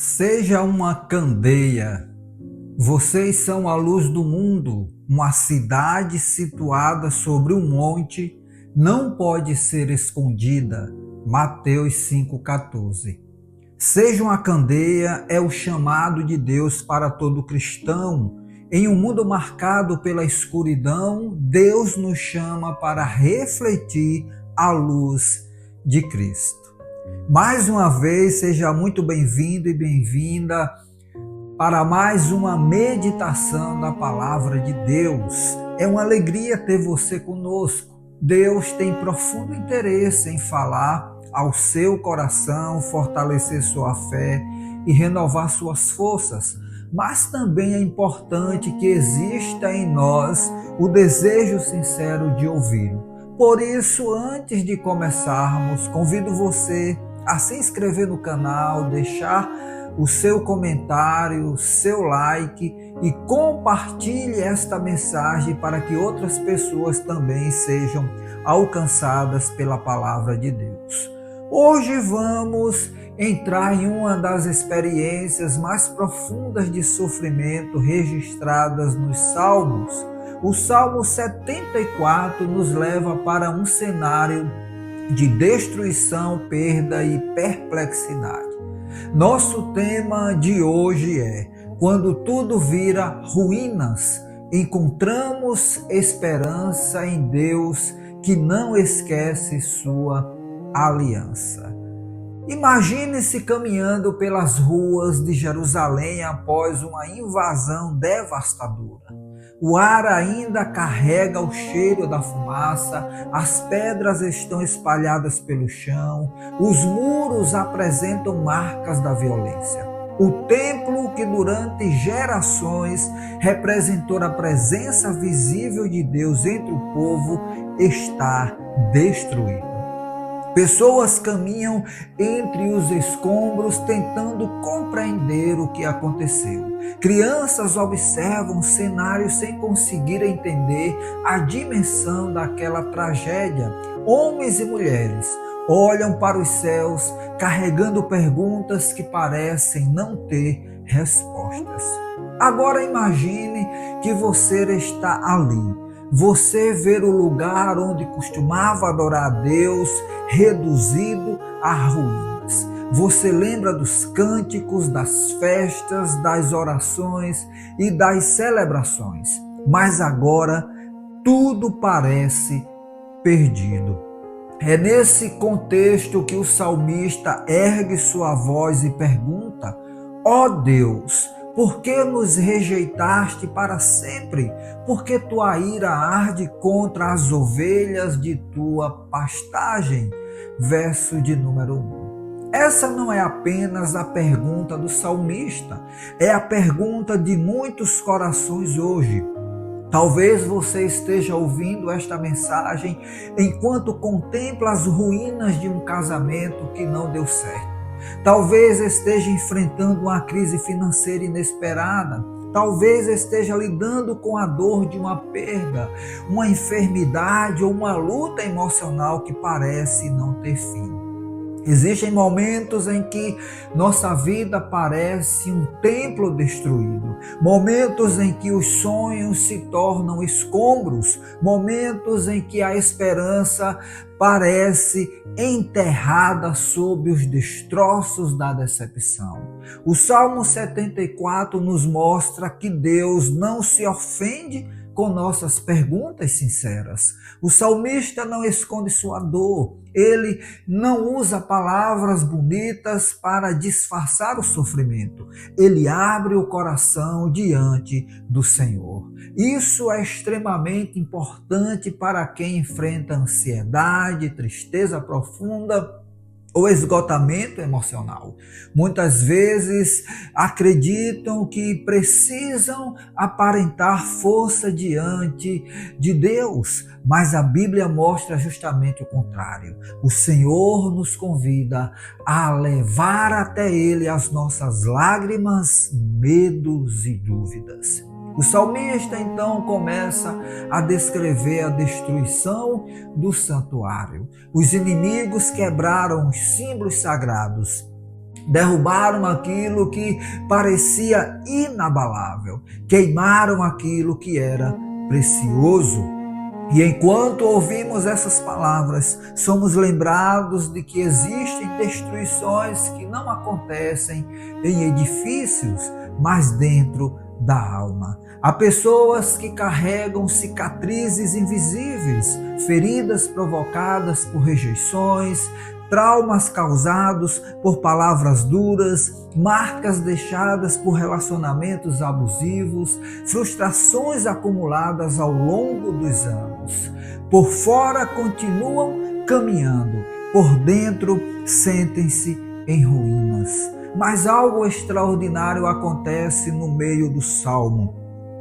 Seja uma candeia. Vocês são a luz do mundo. Uma cidade situada sobre um monte não pode ser escondida. Mateus 5,14. Seja uma candeia é o chamado de Deus para todo cristão. Em um mundo marcado pela escuridão, Deus nos chama para refletir a luz de Cristo. Mais uma vez, seja muito bem-vindo e bem-vinda para mais uma meditação da Palavra de Deus. É uma alegria ter você conosco. Deus tem profundo interesse em falar ao seu coração, fortalecer sua fé e renovar suas forças. Mas também é importante que exista em nós o desejo sincero de ouvi-lo. Por isso, antes de começarmos, convido você a se inscrever no canal, deixar o seu comentário, seu like e compartilhe esta mensagem para que outras pessoas também sejam alcançadas pela palavra de Deus. Hoje vamos entrar em uma das experiências mais profundas de sofrimento registradas nos Salmos. O Salmo 74 nos leva para um cenário de destruição, perda e perplexidade. Nosso tema de hoje é: quando tudo vira ruínas, encontramos esperança em Deus que não esquece sua aliança. Imagine-se caminhando pelas ruas de Jerusalém após uma invasão devastadora. O ar ainda carrega o cheiro da fumaça, as pedras estão espalhadas pelo chão, os muros apresentam marcas da violência. O templo, que durante gerações representou a presença visível de Deus entre o povo, está destruído. Pessoas caminham entre os escombros tentando compreender o que aconteceu. Crianças observam o cenário sem conseguir entender a dimensão daquela tragédia. Homens e mulheres olham para os céus carregando perguntas que parecem não ter respostas. Agora imagine que você está ali. Você vê o lugar onde costumava adorar a Deus reduzido a ruínas. Você lembra dos cânticos, das festas, das orações e das celebrações. Mas agora tudo parece perdido. É nesse contexto que o salmista ergue sua voz e pergunta: ó Deus, por que nos rejeitaste para sempre? Por que tua ira arde contra as ovelhas de tua pastagem? Verso de número 1. Essa não é apenas a pergunta do salmista, é a pergunta de muitos corações hoje. Talvez você esteja ouvindo esta mensagem enquanto contempla as ruínas de um casamento que não deu certo. Talvez esteja enfrentando uma crise financeira inesperada. Talvez esteja lidando com a dor de uma perda, uma enfermidade ou uma luta emocional que parece não ter fim. Existem momentos em que nossa vida parece um templo destruído, momentos em que os sonhos se tornam escombros, momentos em que a esperança parece enterrada sob os destroços da decepção. O Salmo 74 nos mostra que Deus não se ofende com nossas perguntas sinceras. O salmista não esconde sua dor, ele não usa palavras bonitas para disfarçar o sofrimento, ele abre o coração diante do Senhor. Isso é extremamente importante para quem enfrenta ansiedade, tristeza profunda ou esgotamento emocional. Muitas vezes acreditam que precisam aparentar força diante de Deus, mas a Bíblia mostra justamente o contrário. O Senhor nos convida a levar até Ele as nossas lágrimas, medos e dúvidas. O salmista então começa a descrever a destruição do santuário. Os inimigos quebraram os símbolos sagrados. derrubaram aquilo que parecia inabalável, queimaram aquilo que era precioso. E enquanto ouvimos essas palavras, somos lembrados de que existem destruições que não acontecem em edifícios, mas dentro da alma. Há pessoas que carregam cicatrizes invisíveis, feridas provocadas por rejeições, traumas causados por palavras duras, marcas deixadas por relacionamentos abusivos, frustrações acumuladas ao longo dos anos. Por fora continuam caminhando, por dentro sentem-se em ruínas. Mas algo extraordinário acontece no meio do salmo.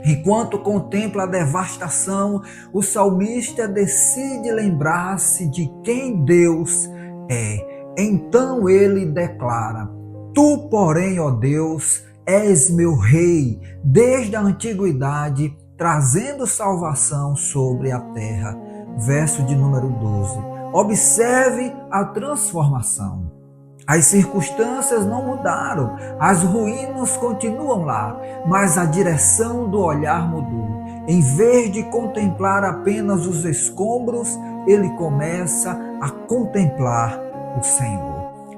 Enquanto contempla a devastação, o salmista decide lembrar-se de quem Deus é. Então ele declara: Tu, porém, ó Deus, és meu rei, desde a antiguidade, trazendo salvação sobre a terra. Verso de número 12. Observe a transformação. As circunstâncias não mudaram, as ruínas continuam lá, mas a direção do olhar mudou. Em vez de contemplar apenas os escombros, ele começa a contemplar o Senhor.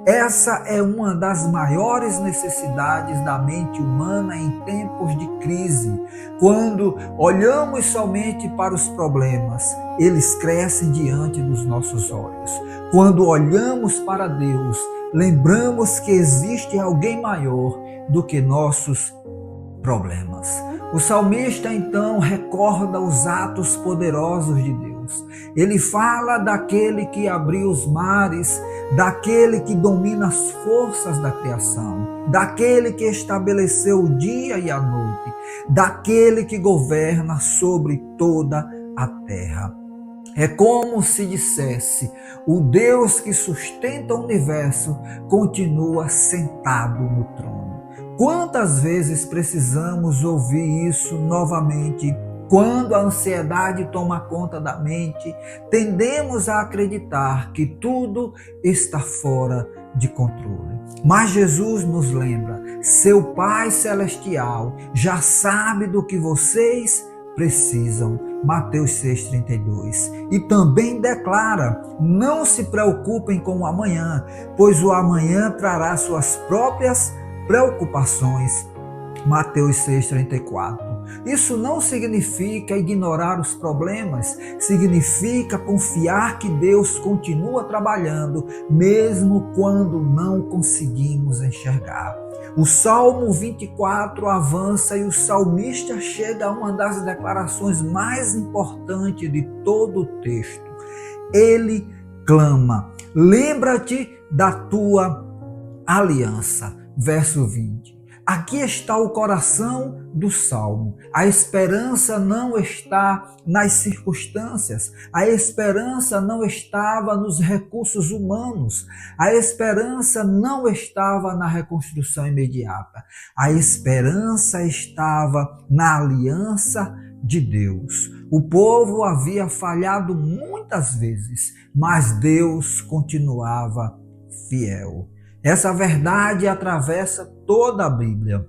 Essa é uma das maiores necessidades da mente humana em tempos de crise. Quando olhamos somente para os problemas, eles crescem diante dos nossos olhos. Quando olhamos para Deus, lembramos que existe alguém maior do que nossos problemas. O salmista então recorda os atos poderosos de Deus. Ele fala daquele que abriu os mares, daquele que domina as forças da criação, daquele que estabeleceu o dia e a noite, daquele que governa sobre toda a terra. É como se dissesse: o Deus que sustenta o universo continua sentado no trono. Quantas vezes precisamos ouvir isso novamente? Quando a ansiedade toma conta da mente, tendemos a acreditar que tudo está fora de controle. Mas Jesus nos lembra: seu Pai Celestial já sabe do que vocês precisam. Mateus 6,32. E também declara: não se preocupem com o amanhã, pois o amanhã trará suas próprias preocupações. Mateus 6,34. Isso não significa ignorar os problemas, significa confiar que Deus continua trabalhando, mesmo quando não conseguimos enxergar. O Salmo 24 avança e o salmista chega a uma das declarações mais importantes de todo o texto. Ele clama: lembra-te da tua aliança. Verso 20. Aqui está o coração do Salmo. A esperança não está nas circunstâncias. A esperança não estava nos recursos humanos. A esperança não estava na reconstrução imediata. A esperança estava na aliança de Deus. O povo havia falhado muitas vezes, mas Deus continuava fiel. Essa verdade atravessa toda a Bíblia.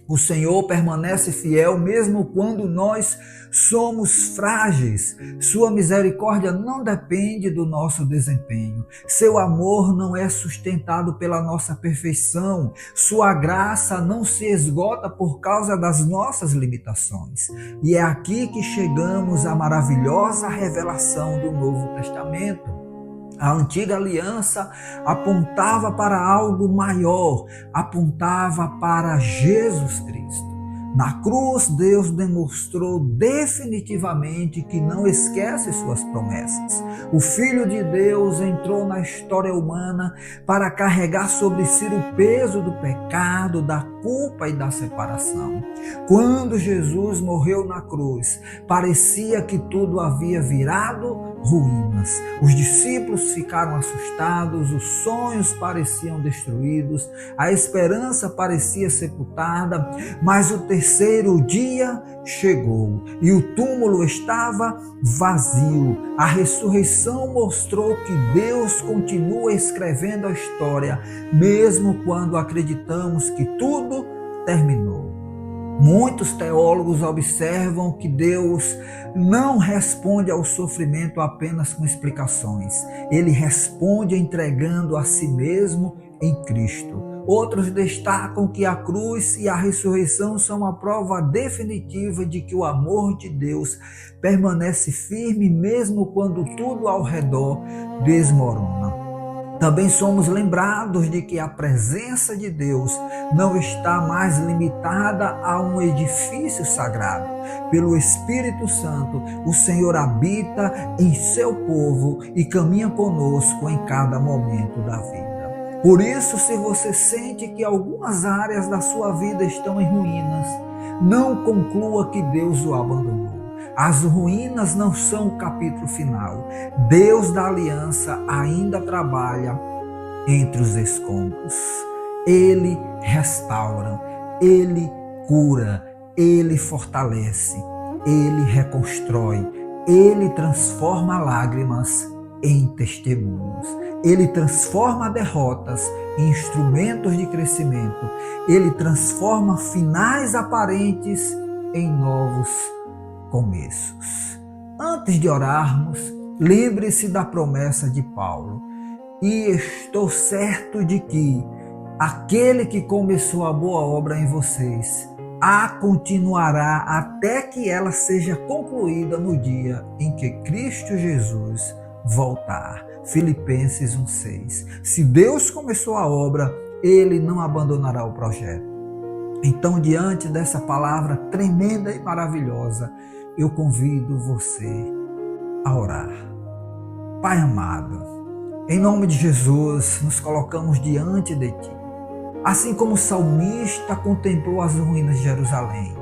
O Senhor permanece fiel mesmo quando nós somos frágeis. Sua misericórdia não depende do nosso desempenho. Seu amor não é sustentado pela nossa perfeição. Sua graça não se esgota por causa das nossas limitações. E é aqui que chegamos à maravilhosa revelação do Novo Testamento. A antiga aliança apontava para algo maior, apontava para Jesus Cristo. Na cruz, Deus demonstrou definitivamente que não esquece suas promessas. O Filho de Deus entrou na história humana para carregar sobre si o peso do pecado, da culpa e da separação. Quando Jesus morreu na cruz, parecia que tudo havia virado ruínas. Os discípulos ficaram assustados, os sonhos pareciam destruídos, a esperança parecia sepultada, mas o terceiro dia chegou e o túmulo estava vazio. A ressurreição mostrou que Deus continua escrevendo a história, mesmo quando acreditamos que tudo terminou. Muitos teólogos observam que Deus não responde ao sofrimento apenas com explicações. Ele responde entregando a si mesmo em Cristo. Outros destacam que a cruz e a ressurreição são a prova definitiva de que o amor de Deus permanece firme mesmo quando tudo ao redor desmorona. Também somos lembrados de que a presença de Deus não está mais limitada a um edifício sagrado. Pelo Espírito Santo, o Senhor habita em seu povo e caminha conosco em cada momento da vida. Por isso, se você sente que algumas áreas da sua vida estão em ruínas, não conclua que Deus o abandonou. As ruínas não são o capítulo final. Deus da aliança ainda trabalha entre os escombros. Ele restaura, Ele cura, Ele fortalece, Ele reconstrói, Ele transforma lágrimas em testemunhos. Ele transforma derrotas em instrumentos de crescimento. Ele transforma finais aparentes em novos começos. Antes de orarmos, lembre-se da promessa de Paulo. E estou certo de que aquele que começou a boa obra em vocês a continuará até que ela seja concluída no dia em que Cristo Jesus voltar. Filipenses 1:6. Se Deus começou a obra, Ele não abandonará o projeto. Então, diante dessa palavra tremenda e maravilhosa, eu convido você a orar. Pai amado, em nome de Jesus, nos colocamos diante de Ti. Assim como o salmista contemplou as ruínas de Jerusalém,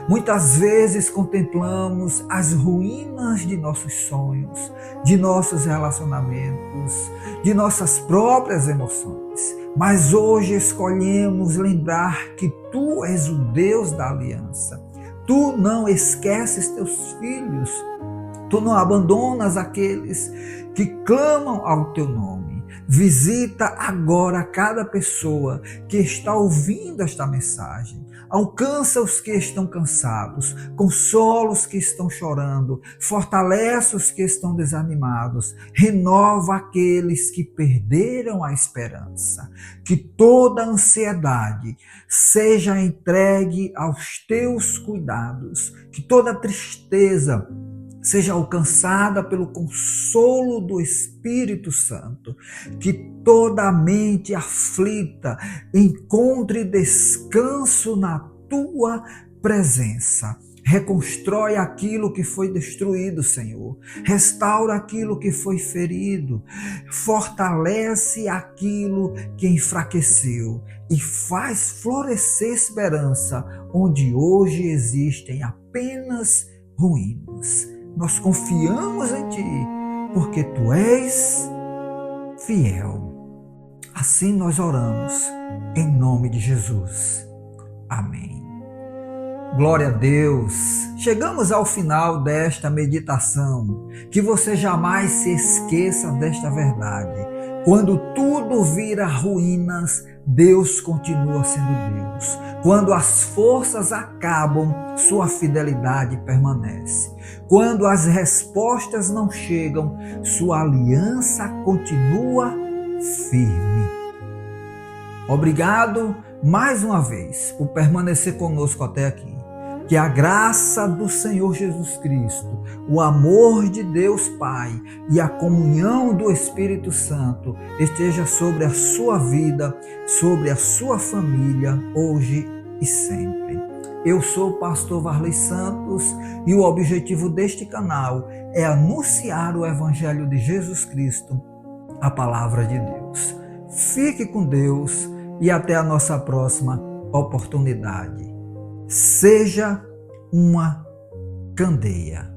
muitas vezes contemplamos as ruínas de nossos sonhos, de nossos relacionamentos, de nossas próprias emoções. Mas hoje escolhemos lembrar que Tu és o Deus da aliança. Tu não esqueces Teus filhos. Tu não abandonas aqueles que clamam ao Teu nome. Visita agora cada pessoa que está ouvindo esta mensagem. Alcança os que estão cansados, consola os que estão chorando, fortalece os que estão desanimados, renova aqueles que perderam a esperança. Que toda ansiedade seja entregue aos teus cuidados, que toda tristeza seja alcançada pelo consolo do Espírito Santo, que toda mente aflita encontre descanso na Tua presença. Reconstrói aquilo que foi destruído, Senhor. Restaura aquilo que foi ferido. Fortalece aquilo que enfraqueceu e faz florescer esperança onde hoje existem apenas ruínas. Nós confiamos em Ti, porque Tu és fiel. Assim nós oramos, em nome de Jesus. Amém. Glória a Deus. Chegamos ao final desta meditação. Que você jamais se esqueça desta verdade. Quando tudo vira ruínas, Deus continua sendo Deus. Quando as forças acabam, sua fidelidade permanece. Quando as respostas não chegam, sua aliança continua firme. Obrigado mais uma vez por permanecer conosco até aqui. Que a graça do Senhor Jesus Cristo, o amor de Deus Pai e a comunhão do Espírito Santo esteja sobre a sua vida, sobre a sua família, hoje e sempre. Eu sou o pastor Varley Santos e o objetivo deste canal é anunciar o Evangelho de Jesus Cristo, a palavra de Deus. Fique com Deus e até a nossa próxima oportunidade. Seja uma candeia.